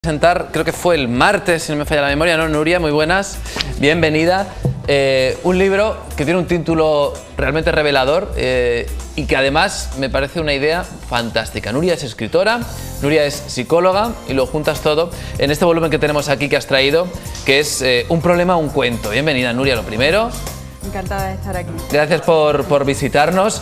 Presentar, creo que fue el martes, si no me falla la memoria, ¿no? Nuria, muy buenas, bienvenida. Un libro que tiene un título realmente revelador y que además me parece una idea fantástica. Nuria es escritora, Nuria es psicóloga y lo juntas todo en este volumen que tenemos aquí que has traído, que es Un problema, un cuento. Bienvenida, Nuria, lo primero. Encantada de estar aquí. Gracias por visitarnos.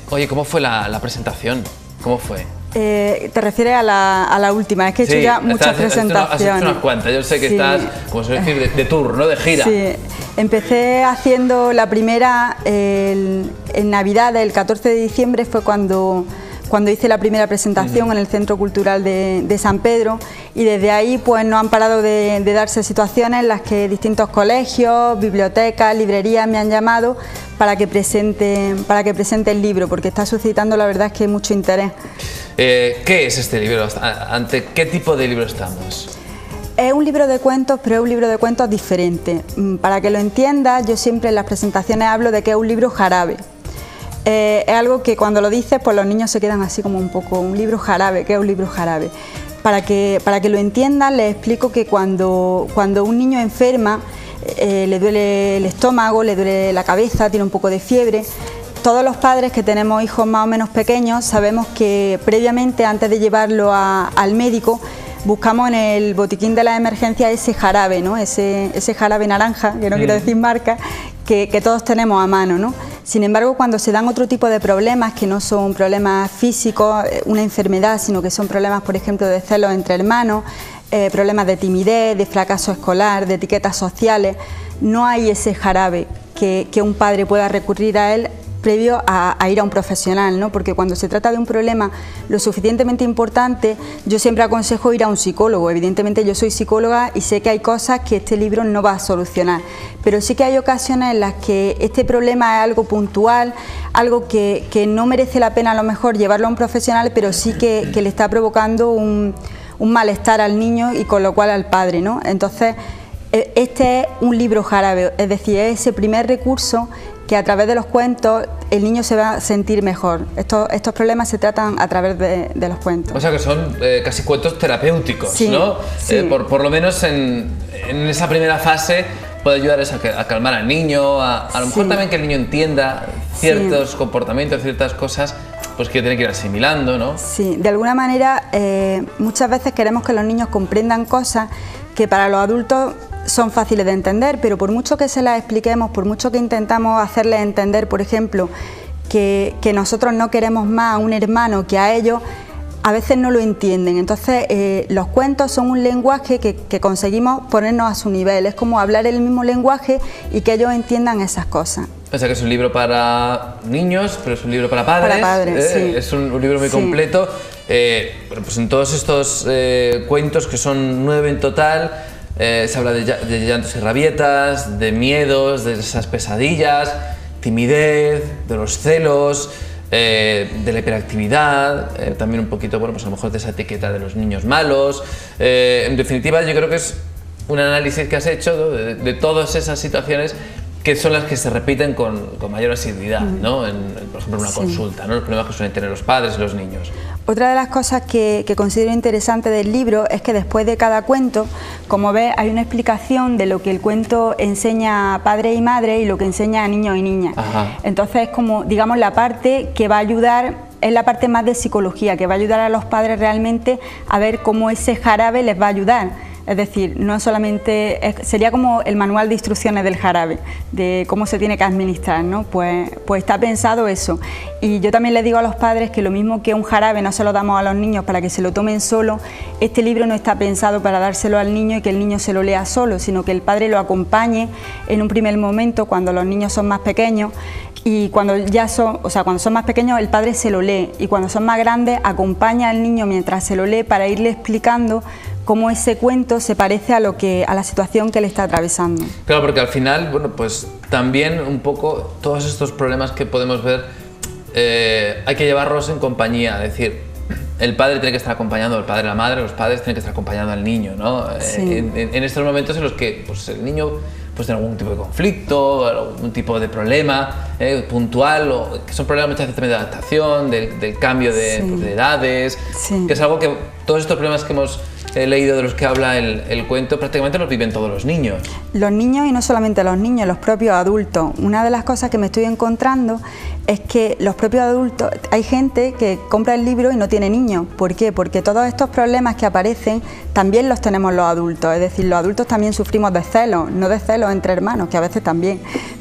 Oye, ¿cómo fue la presentación? ¿Cómo fue? ¿Te refieres a la última? Es que he hecho ya muchas presentaciones. Has hecho unas cuantas. Yo sé que estás, como se suele decir, de tour, ¿no? De gira. Sí, empecé haciendo la primera en Navidad, el 14 de diciembre fue cuando hice la primera presentación en el Centro Cultural de San Pedro, y desde ahí pues no han parado de darse situaciones en las que distintos colegios, bibliotecas, librerías me han llamado para que presente el libro, porque está suscitando, la verdad es que mucho interés. ¿Qué es este libro? ¿Ante qué tipo de libro estamos? Es un libro de cuentos, pero es un libro de cuentos diferente. Para que lo entiendas, yo siempre en las presentaciones hablo de que es un libro jarabe. Es algo que cuando lo dices, pues los niños se quedan así como un poco, un libro jarabe, ¿qué es un libro jarabe? Para que lo entiendan, les explico que cuando un niño enferma, le duele el estómago, le duele la cabeza, tiene un poco de fiebre. Todos los padres que tenemos hijos más o menos pequeños sabemos que previamente, antes de llevarlo al médico, buscamos en el botiquín de la emergencia ese jarabe, ¿no? Ese jarabe naranja, que no quiero decir marca, que todos tenemos a mano, ¿no? Sin embargo, cuando se dan otro tipo de problemas, que no son problemas físicos, una enfermedad, sino que son problemas, por ejemplo, de celos entre hermanos, problemas de timidez, de fracaso escolar, de etiquetas sociales, no hay ese jarabe que un padre pueda recurrir a él previo a ir a un profesional, ¿no? Porque cuando se trata de un problema lo suficientemente importante, yo siempre aconsejo ir a un psicólogo. Evidentemente yo soy psicóloga y sé que hay cosas que este libro no va a solucionar, pero sí que hay ocasiones en las que este problema es algo puntual, algo que no merece la pena a lo mejor llevarlo a un profesional, pero sí que le está provocando un malestar al niño y con lo cual al padre, ¿no? Entonces, este es un libro jarabe, es decir, es ese primer recurso que a través de los cuentos el niño se va a sentir mejor. Estos problemas se tratan a través de los cuentos. O sea que son casi cuentos terapéuticos, sí, ¿no? Sí. Por lo menos en esa primera fase puede ayudar a calmar al niño, a lo mejor también que el niño entienda ciertos comportamientos, ciertas cosas pues que tiene que ir asimilando, ¿no? Sí, de alguna manera muchas veces queremos que los niños comprendan cosas que para los adultos son fáciles de entender, pero por mucho que se las expliquemos, por mucho que intentamos hacerles entender, por ejemplo, que nosotros no queremos más a un hermano que a ellos, a veces no lo entienden. Entonces los cuentos son un lenguaje que conseguimos ponernos a su nivel, es como hablar el mismo lenguaje y que ellos entiendan esas cosas. O sea que es un libro para niños, pero es un libro para padres. Para padres, sí. Es un libro muy completo. Bueno, pues en todos estos cuentos, que son 9 en total, se habla de llantos y rabietas, de miedos, de esas pesadillas, timidez, de los celos, de la hiperactividad, también un poquito, bueno, pues a lo mejor de esa etiqueta de los niños malos. En definitiva, yo creo que es un análisis que has hecho, ¿no? de todas esas situaciones que son las que se repiten con mayor asiduidad, ¿no? Por ejemplo, en una consulta, ¿no? Los problemas que suelen tener los padres y los niños. Otra de las cosas que considero interesante del libro es que después de cada cuento, como ves, hay una explicación de lo que el cuento enseña a padre y madre y lo que enseña a niños y niñas. Ajá. Entonces es como, digamos, la parte que va a ayudar, es la parte más de psicología, que va a ayudar a los padres realmente a ver cómo ese jarabe les va a ayudar. Es decir, no solamente sería como el manual de instrucciones del jarabe, de cómo se tiene que administrar, ¿no? Pues está pensado eso. Y yo también les digo a los padres que lo mismo que un jarabe no se lo damos a los niños para que se lo tomen solo, este libro no está pensado para dárselo al niño y que el niño se lo lea solo, sino que el padre lo acompañe en un primer momento cuando los niños son más pequeños. Y cuando cuando son más pequeños el padre se lo lee, y cuando son más grandes acompaña al niño mientras se lo lee para irle explicando cómo ese cuento se parece a la situación que le está atravesando. Claro, porque al final, bueno, pues también un poco todos estos problemas que podemos ver hay que llevarlos en compañía, es decir, el padre tiene que estar acompañando, el padre, la madre, los padres tienen que estar acompañando al niño, ¿no? Sí. En estos momentos en los que pues, el niño pues tiene algún tipo de conflicto, algún tipo de problema puntual, o que son problemas muchas veces también de adaptación, del cambio de edades, que es algo que todos estos problemas que hemos he leído de los que habla el cuento, prácticamente los viven todos los niños. Los niños, y no solamente los niños, los propios adultos. Una de las cosas que me estoy encontrando es que los propios adultos, hay gente que compra el libro y no tiene niños. ¿Por qué? Porque todos estos problemas que aparecen también los tenemos los adultos, es decir, los adultos también sufrimos de celos, no de celos entre hermanos, que a veces también,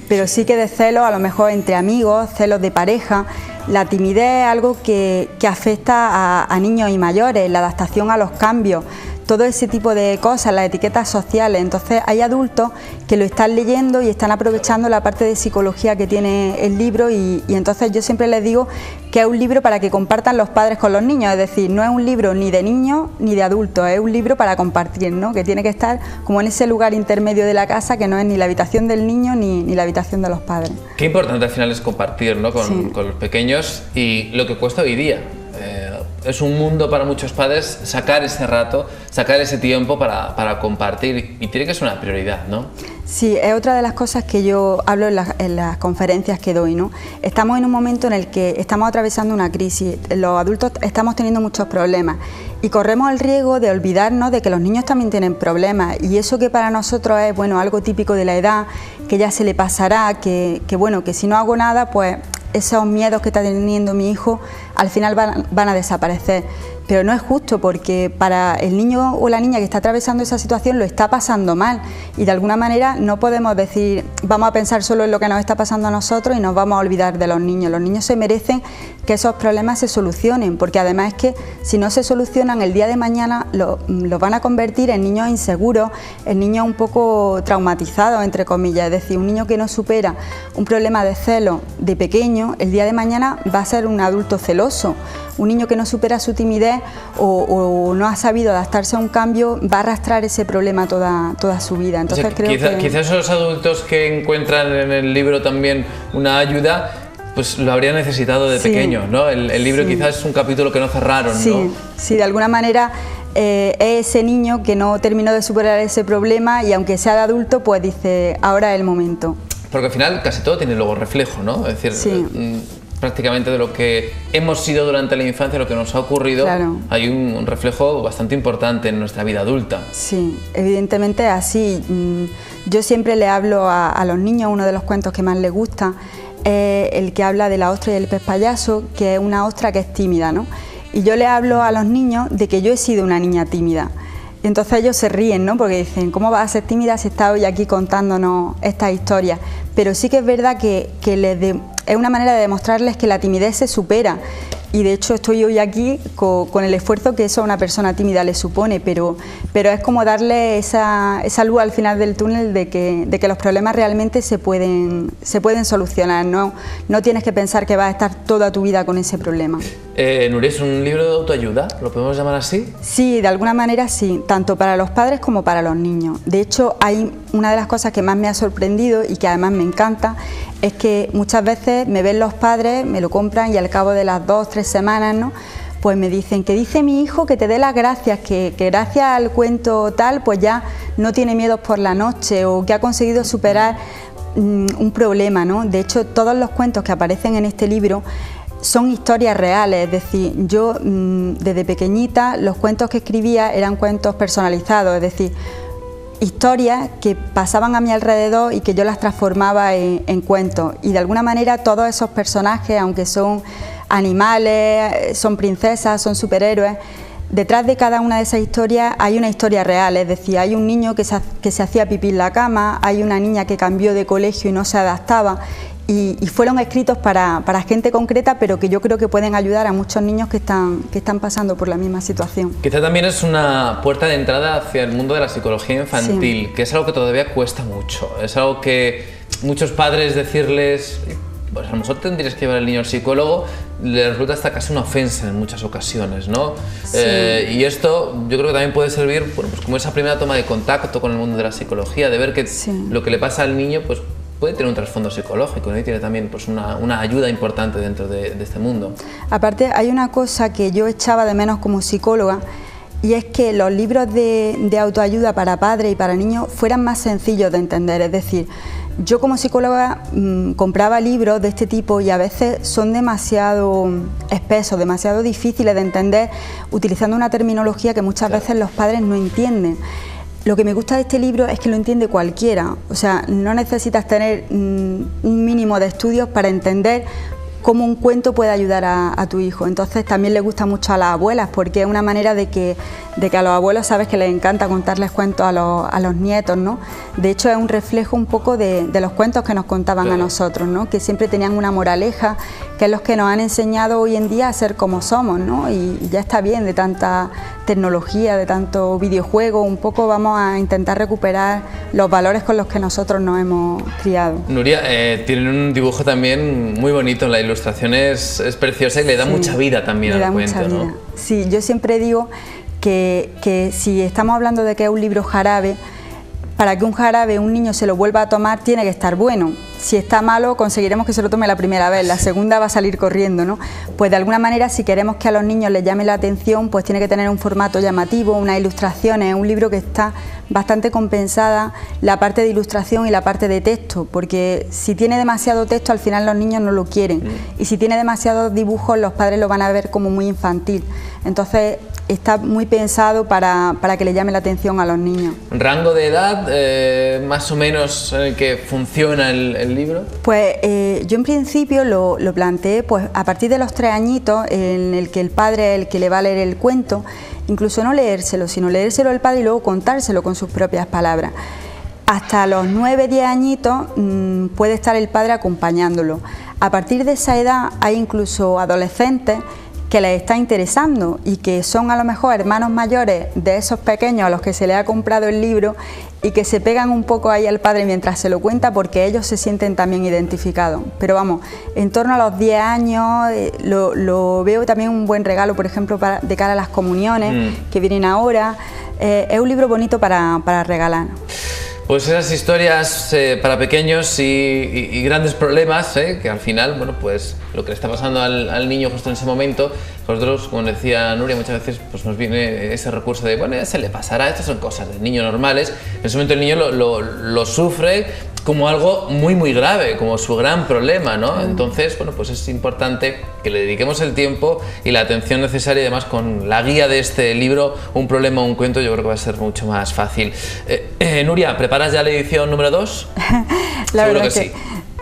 pero sí que de celos a lo mejor entre amigos, celos de pareja. La timidez es algo que afecta a niños y mayores, la adaptación a los cambios, todo ese tipo de cosas, las etiquetas sociales. Entonces hay adultos que lo están leyendo y están aprovechando la parte de psicología que tiene el libro y entonces yo siempre les digo que es un libro para que compartan los padres con los niños, es decir, no es un libro ni de niños ni de adultos, es un libro para compartir, ¿no? Que tiene que estar como en ese lugar intermedio de la casa que no es ni la habitación del niño ni la habitación de los padres. Qué importante al final es compartir, ¿no? con los pequeños y lo que cuesta hoy día. Es un mundo para muchos padres sacar ese rato, sacar ese tiempo para compartir y tiene que ser una prioridad, ¿no? Sí, es otra de las cosas que yo hablo en las conferencias que doy, ¿no? Estamos en un momento en el que estamos atravesando una crisis, los adultos estamos teniendo muchos problemas y corremos el riesgo de olvidarnos de que los niños también tienen problemas y eso que para nosotros es, bueno, algo típico de la edad, que ya se le pasará, que bueno, que si no hago nada, pues esos miedos que está teniendo mi hijo al final van a desaparecer. Pero no es justo porque para el niño o la niña que está atravesando esa situación lo está pasando mal y de alguna manera no podemos decir vamos a pensar solo en lo que nos está pasando a nosotros y nos vamos a olvidar de los niños. Los niños se merecen que esos problemas se solucionen porque además es que si no se solucionan el día de mañana los van a convertir en niños inseguros, en niños un poco traumatizados entre comillas, es decir, un niño que no supera un problema de celo de pequeño, el día de mañana va a ser un adulto celoso. Un niño que no supera su timidez o no ha sabido adaptarse a un cambio va a arrastrar ese problema toda su vida. Entonces o sea, quizás esos adultos que encuentran en el libro también una ayuda, pues lo habrían necesitado de pequeño, ¿no? El libro quizás es un capítulo que no cerraron, ¿no? Sí, de alguna manera es ese niño que no terminó de superar ese problema y aunque sea de adulto, pues dice, ahora es el momento. Porque al final casi todo tiene luego reflejo, ¿no? Es decir, prácticamente de lo que hemos sido durante la infancia, lo que nos ha ocurrido, hay un reflejo bastante importante en nuestra vida adulta. Sí, evidentemente es así. Yo siempre le hablo a los niños, uno de los cuentos que más les gusta es el que habla de la ostra y el pez payaso, que es una ostra que es tímida, ¿no? Y yo le hablo a los niños de que yo he sido una niña tímida. Entonces ellos se ríen, ¿no? Porque dicen, ¿cómo vas a ser tímida si estás hoy aquí contándonos estas historias? Pero sí que es verdad que es una manera de demostrarles que la timidez se supera. Y de hecho estoy hoy aquí con el esfuerzo que eso a una persona tímida le supone, pero es como darle esa luz al final del túnel de que los problemas realmente se pueden solucionar, ¿no? No tienes que pensar que vas a estar toda tu vida con ese problema. Nuria, ¿es un libro de autoayuda? ¿Lo podemos llamar así? Sí, de alguna manera sí, tanto para los padres como para los niños. De hecho, hay una de las cosas que más me ha sorprendido y que además me encanta, es que muchas veces me ven los padres, me lo compran y al cabo de las 2 o 3 semanas, ¿no? Pues me dicen que dice mi hijo que te dé las gracias, que gracias al cuento tal, pues ya no tiene miedos por la noche o que ha conseguido superar un problema, ¿no? De hecho, todos los cuentos que aparecen en este libro son historias reales, es decir, yo desde pequeñita los cuentos que escribía eran cuentos personalizados, es decir, historias que pasaban a mi alrededor y que yo las transformaba en cuentos y de alguna manera todos esos personajes, aunque son animales, son princesas, son superhéroes, detrás de cada una de esas historias hay una historia real, es decir, hay un niño que se hacía pipí en la cama, hay una niña que cambió de colegio y no se adaptaba y fueron escritos para gente concreta, pero que yo creo que pueden ayudar a muchos niños que están pasando por la misma situación. Quizá también es una puerta de entrada hacia el mundo de la psicología infantil, que es algo que todavía cuesta mucho, es algo que muchos padres decirles, pues a lo mejor tendrías que llevar al niño al psicólogo, le resulta hasta casi una ofensa en muchas ocasiones, ¿no? Y esto yo creo que también puede servir, bueno, pues como esa primera toma de contacto con el mundo de la psicología, de ver que lo que le pasa al niño pues puede tener un trasfondo psicológico, ¿no? Y tiene también pues una ayuda importante dentro de este mundo. Aparte hay una cosa que yo echaba de menos como psicóloga y es que los libros de autoayuda para padres y para niños fueran más sencillos de entender, es decir, yo como psicóloga compraba libros de este tipo y a veces son demasiado espesos, demasiado difíciles de entender, utilizando una terminología que muchas veces los padres no entienden. Lo que me gusta de este libro es que lo entiende cualquiera, o sea, no necesitas tener un mínimo de estudios para entender cómo un cuento puede ayudar a tu hijo. Entonces también le gusta mucho a las abuelas, porque es una manera de que a los abuelos sabes que les encanta contarles cuentos a los nietos, ¿no? De hecho es un reflejo un poco de los cuentos que nos contaban a nosotros, ¿no? Que siempre tenían una moraleja, que es los que nos han enseñado hoy en día a ser como somos, ¿no? Y ya está bien de tanta tecnología, de tanto videojuego, un poco vamos a intentar recuperar los valores con los que nosotros nos hemos criado. Nuria, tienen un dibujo también muy bonito, la ilustración es preciosa y le da mucha vida también al cuento, ¿no? Sí, yo siempre digo que si estamos hablando de que es un libro jarabe, para que un jarabe un niño se lo vuelva a tomar tiene que estar bueno. Si está malo conseguiremos que se lo tome la primera vez, la segunda va a salir corriendo, ¿no? Pues de alguna manera si queremos que a los niños les llame la atención, pues tiene que tener un formato llamativo, unas ilustraciones, un libro que está bastante compensada la parte de ilustración y la parte de texto, porque si tiene demasiado texto al final los niños no lo quieren y si tiene demasiados dibujos los padres lo van a ver como muy infantil. Entonces está muy pensado para que le llame la atención a los niños. ¿Rango de edad más o menos en el que funciona el libro? Pues yo en principio lo planteé pues a partir de los 3 añitos, en el que el padre es el que le va a leer el cuento, incluso no leérselo, sino leérselo al padre y luego contárselo con sus propias palabras. Hasta los 9-10 añitos puede estar el padre acompañándolo. A partir de esa edad hay incluso adolescentes que les está interesando y que son a lo mejor hermanos mayores de esos pequeños a los que se les ha comprado el libro y que se pegan un poco ahí al padre mientras se lo cuenta porque ellos se sienten también identificados. Pero vamos, en torno a los 10 años lo veo también un buen regalo, por ejemplo, de cara a las comuniones que vienen ahora. Es un libro bonito para regalar. Pues esas historias para pequeños y grandes problemas, que al final, bueno, pues lo que le está pasando al niño justo en ese momento, nosotros, como decía Nuria, muchas veces pues nos viene ese recurso de, bueno, ya se le pasará, estas son cosas de niños normales. En ese momento el niño lo sufre como algo muy grave, como su gran problema, ¿no? Entonces, bueno, pues es importante que le dediquemos el tiempo y la atención necesaria, y además con la guía de este libro, Un problema, un cuento, yo creo que va a ser mucho más fácil. Nuria, ¿preparas ya la edición número 2? La verdad es que sí.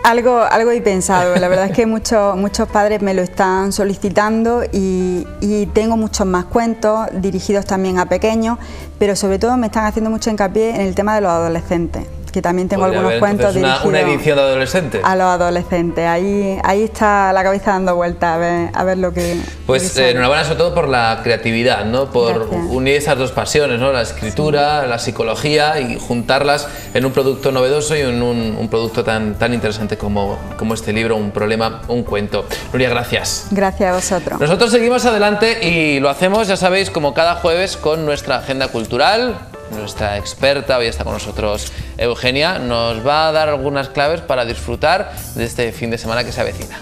Algo he pensado, la verdad es que muchos padres me lo están solicitando y tengo muchos más cuentos dirigidos también a pequeños, pero sobre todo me están haciendo mucho hincapié en el tema de los adolescentes, que también tengo algunos cuentos dirigidos una edición de adolescentes. A los adolescentes, ahí está la cabeza dando vueltas a ver lo que... Pues enhorabuena sobre todo por la creatividad, ¿no? Por unir esas dos pasiones, ¿no? La escritura, la psicología, y juntarlas en un producto novedoso y en un producto tan interesante como este libro, Un problema, un cuento. Nuria, gracias. Gracias a vosotros. Nosotros seguimos adelante y lo hacemos, ya sabéis, como cada jueves con nuestra agenda cultural. Nuestra experta, hoy está con nosotros Eugenia, nos va a dar algunas claves para disfrutar de este fin de semana que se avecina.